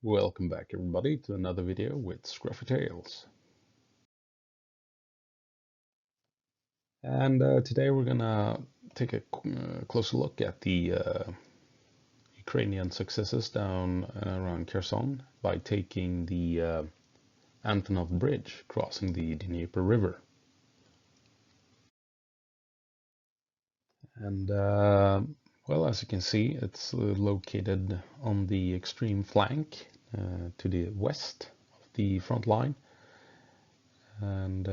Welcome back everybody to another video with Scruffy Tales. And today we're gonna take a closer look at the Ukrainian successes down around Kherson by taking the Antonov bridge crossing the Dniepr River. And well, as you can see, it's located on the extreme flank to the west of the front line. And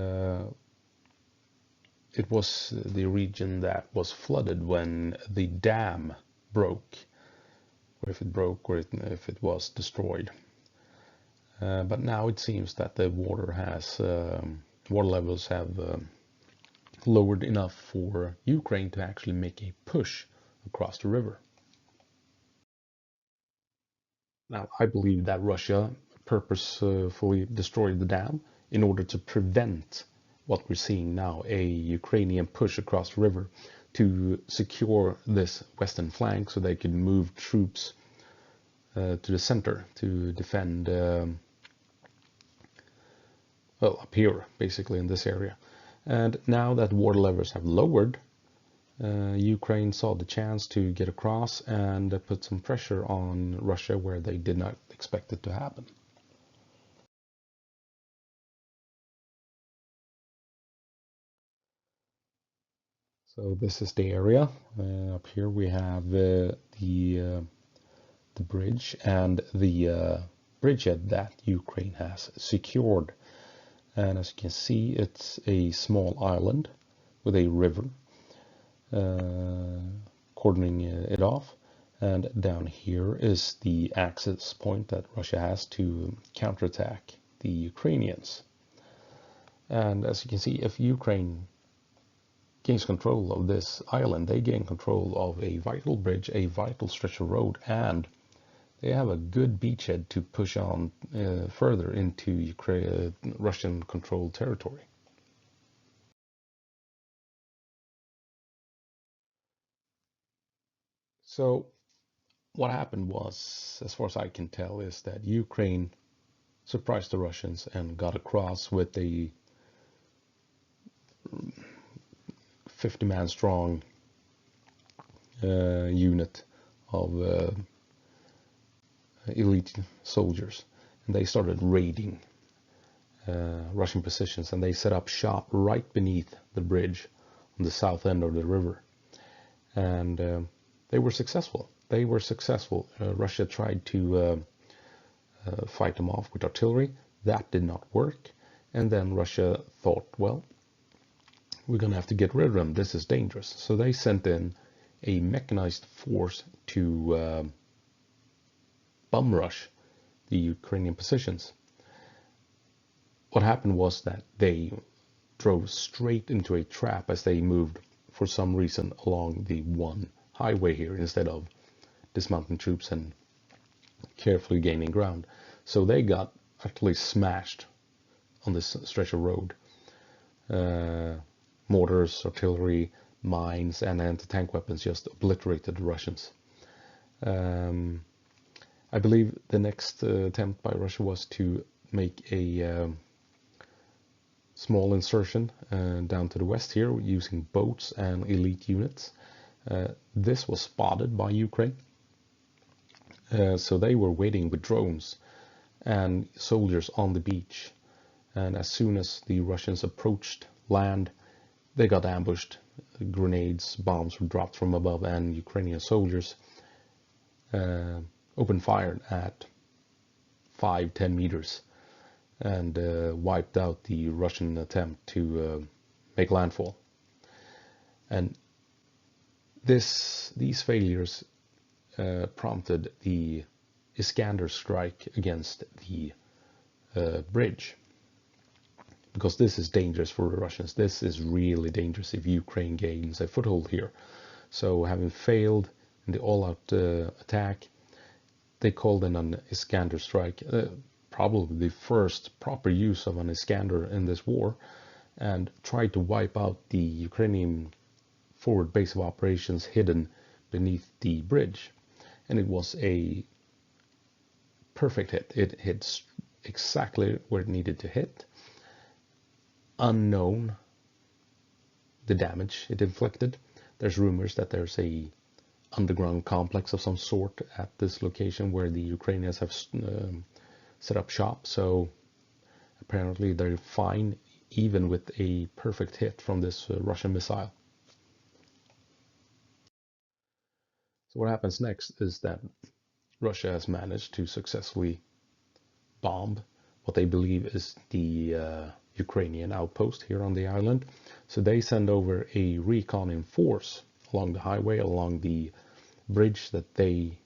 it was the region that was flooded when the dam broke, or if it broke, or if it was destroyed. But now it seems that the water levels have lowered enough for Ukraine to actually make a push across the river. Now, I believe that Russia purposefully destroyed the dam in order to prevent what we're seeing now, a Ukrainian push across the river to secure this western flank so they could move troops to the center to defend, well, up here, basically in this area. And now that water levels have lowered, Ukraine saw the chance to get across and put some pressure on Russia where they did not expect it to happen. So this is the area. Up here we have the bridge and the bridgehead that Ukraine has secured. And as you can see, it's a small island with a river cordoning it off. And down here is the access point that Russia has to counterattack the Ukrainians. And as you can see, if Ukraine gains control of this island, they gain control of a vital bridge, a vital stretch of road, and they have a good beachhead to push on further into Russian-controlled territory. So what happened was, as far as I can tell, is that Ukraine surprised the Russians and got across with a 50-man strong unit of elite soldiers, and they started raiding Russian positions, and they set up shop right beneath the bridge on the south end of the river, and they were successful. Russia tried to fight them off with artillery. That did not work, and then Russia thought, well, we're gonna have to get rid of them. This is dangerous. So they sent in a mechanized force to bum rush the Ukrainian positions. What happened was that they drove straight into a trap as they moved, for some reason, along the one highway here instead of dismounting troops and carefully gaining ground. So they got actually smashed on this stretch of road. Mortars, artillery, mines, and anti-tank weapons just obliterated the Russians. I believe the next attempt by Russia was to make a small insertion down to the west here using boats and elite units. This was spotted by Ukraine. So they were waiting with drones and soldiers on the beach. And as soon as the Russians approached land, they got ambushed. Grenades, bombs were dropped from above, and Ukrainian soldiers opened fire at 5-10 meters and wiped out the Russian attempt to make landfall. And these failures prompted the Iskander strike against the bridge, because this is dangerous for the Russians. This is really dangerous if Ukraine gains a foothold here. So having failed in the all-out attack, they called in an Iskander strike, probably the first proper use of an Iskander in this war, and tried to wipe out the Ukrainian forward base of operations hidden beneath the bridge. And it was a perfect hit. It hits exactly where it needed to hit. Unknown the damage it inflicted. There's rumors that there's a underground complex of some sort at this location where the Ukrainians have set up shop. So apparently they're fine even with a perfect hit from this Russian missile. So what happens next is that Russia has managed to successfully bomb what they believe is the Ukrainian outpost here on the island. So they send over a recon force along the highway, along the bridge that they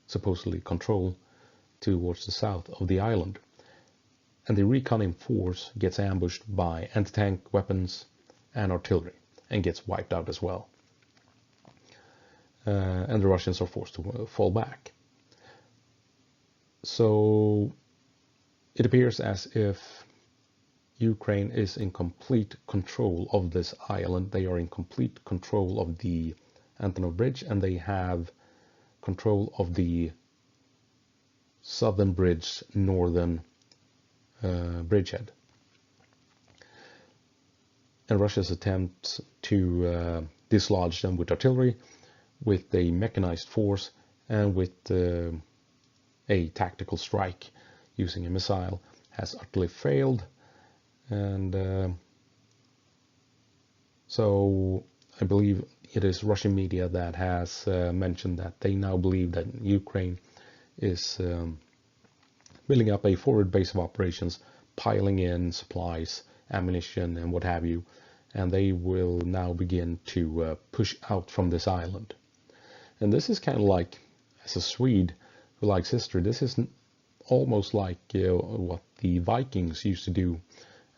supposedly control towards the south of the island. And the recon force gets ambushed by anti-tank weapons and artillery and gets wiped out as well. And the Russians are forced to fall back. So it appears as if Ukraine is in complete control of this island. They are in complete control of the Antonov bridge, and they have control of the southern bridge, northern bridgehead. And Russia's attempt to dislodge them with artillery, with a mechanized force, and with a tactical strike using a missile has utterly failed. And so I believe it is Russian media that has mentioned that they now believe that Ukraine is building up a forward base of operations, piling in supplies, ammunition, and what have you, and they will now begin to push out from this island. And this is kind of like, as a Swede who likes history, this is almost like what the Vikings used to do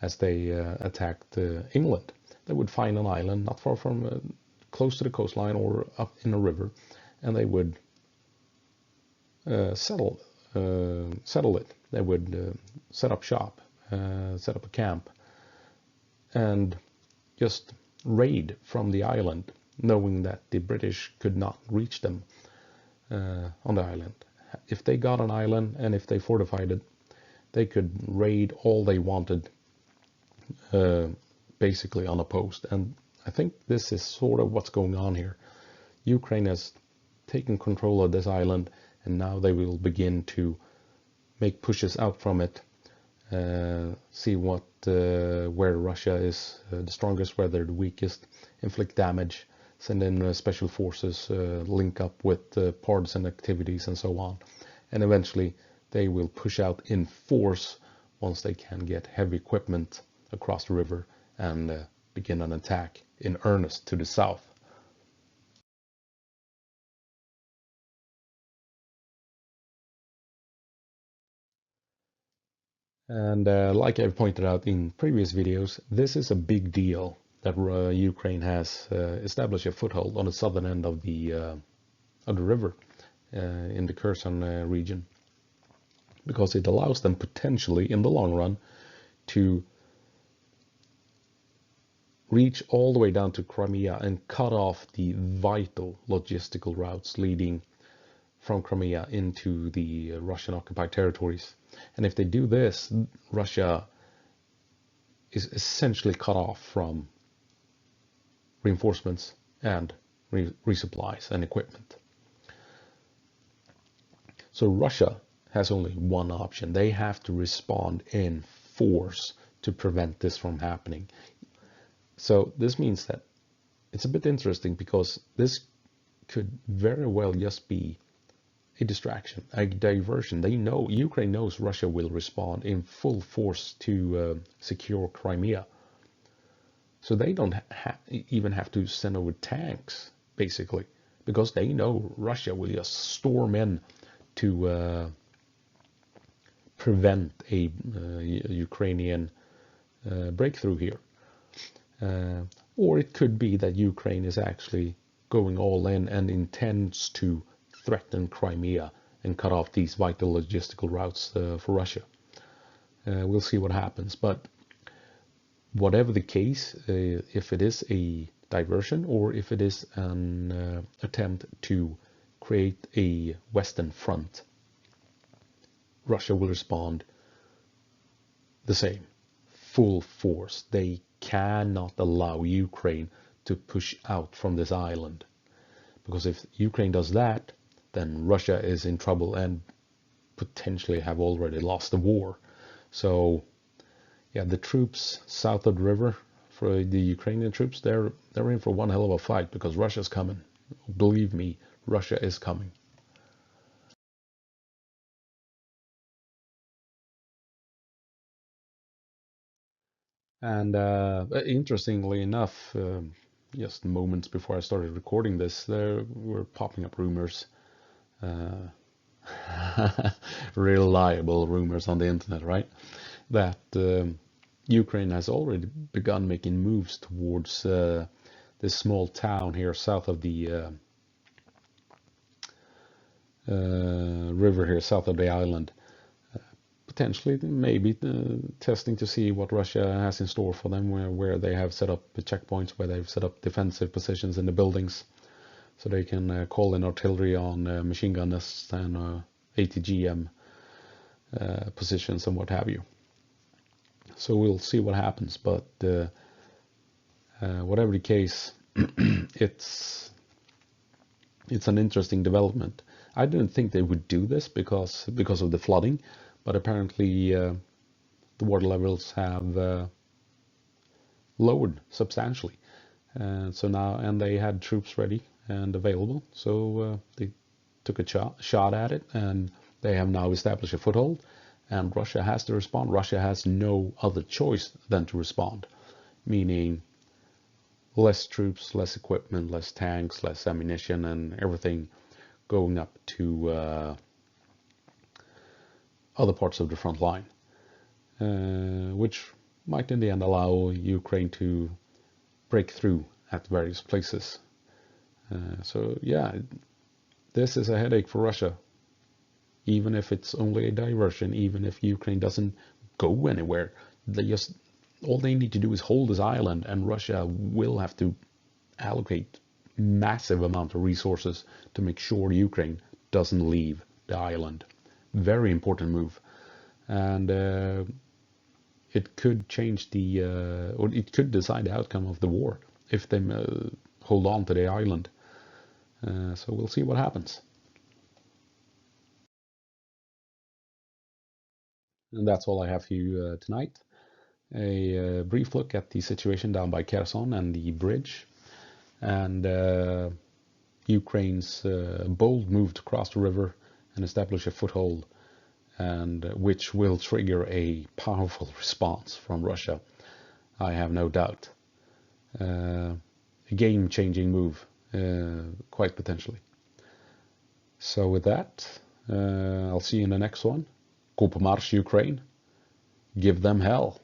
as they attacked England. They would find an island not far from, close to the coastline or up in a river, and they would settle it. They would set up shop, set up a camp, and just raid from the island, knowing that the British could not reach them on the island. If they got an island and if they fortified it, they could raid all they wanted, basically unopposed. And I think this is sort of what's going on here. Ukraine has taken control of this island, and now they will begin to make pushes out from it, see what where Russia is the strongest, where they're the weakest, inflict damage, send in special forces, link up with partisan activities and so on. And eventually they will push out in force once they can get heavy equipment across the river and begin an attack in earnest to the south. And like I've pointed out in previous videos, this is a big deal that Ukraine has established a foothold on the southern end of the river in the Kherson region, because it allows them potentially in the long run to reach all the way down to Crimea and cut off the vital logistical routes leading from Crimea into the Russian occupied territories. And if they do this, Russia is essentially cut off from reinforcements and resupplies and equipment. So Russia has only one option. They have to respond in force to prevent this from happening. So this means that it's a bit interesting, because this could very well just be a distraction, a diversion. They know, Ukraine knows Russia will respond in full force to secure Crimea. So they don't even have to send over tanks, basically, because they know Russia will just storm in to prevent a Ukrainian breakthrough here. Or it could be that Ukraine is actually going all in and intends to threaten Crimea and cut off these vital logistical routes for Russia. We'll see what happens. But whatever the case, if it is a diversion or if it is an attempt to create a Western front, Russia will respond the same, full force. They cannot allow Ukraine to push out from this island, because if Ukraine does that, then Russia is in trouble and potentially have already lost the war. So yeah, the troops south of the river, for the Ukrainian troops, they're in for one hell of a fight, because Russia's coming. Believe me, Russia is coming. And interestingly enough, just moments before I started recording this, there were popping up rumors, reliable rumors on the internet, right? That Ukraine has already begun making moves towards this small town here south of the river here, south of the island. Potentially, maybe testing to see what Russia has in store for them, where they have set up the checkpoints, where they've set up defensive positions in the buildings, so they can call in artillery on machine gun nests and ATGM positions and what have you. So we'll see what happens, but whatever the case, it's an interesting development. I didn't think they would do this because of the flooding, but apparently the water levels have lowered substantially. So now, and they had troops ready and available, so they took a shot at it, and they have now established a foothold, and Russia has to respond. Russia has no other choice than to respond, meaning less troops, less equipment, less tanks, less ammunition, and everything going up to other parts of the front line, which might in the end allow Ukraine to break through at various places. So yeah, this is a headache for Russia, even if it's only a diversion, even if Ukraine doesn't go anywhere. All they need to do is hold this island, and Russia will have to allocate massive amount of resources to make sure Ukraine doesn't leave the island. Very important move, and it could change or it could decide the outcome of the war if they hold on to the island. So we'll see what happens. And that's all I have for you tonight. A brief look at the situation down by Kherson and the bridge, and Ukraine's bold move to cross the river and establish a foothold, and which will trigger a powerful response from Russia, I have no doubt. A game-changing move, quite potentially. So with that, I'll see you in the next one. Go på marsch, Ukraine. Give them hell.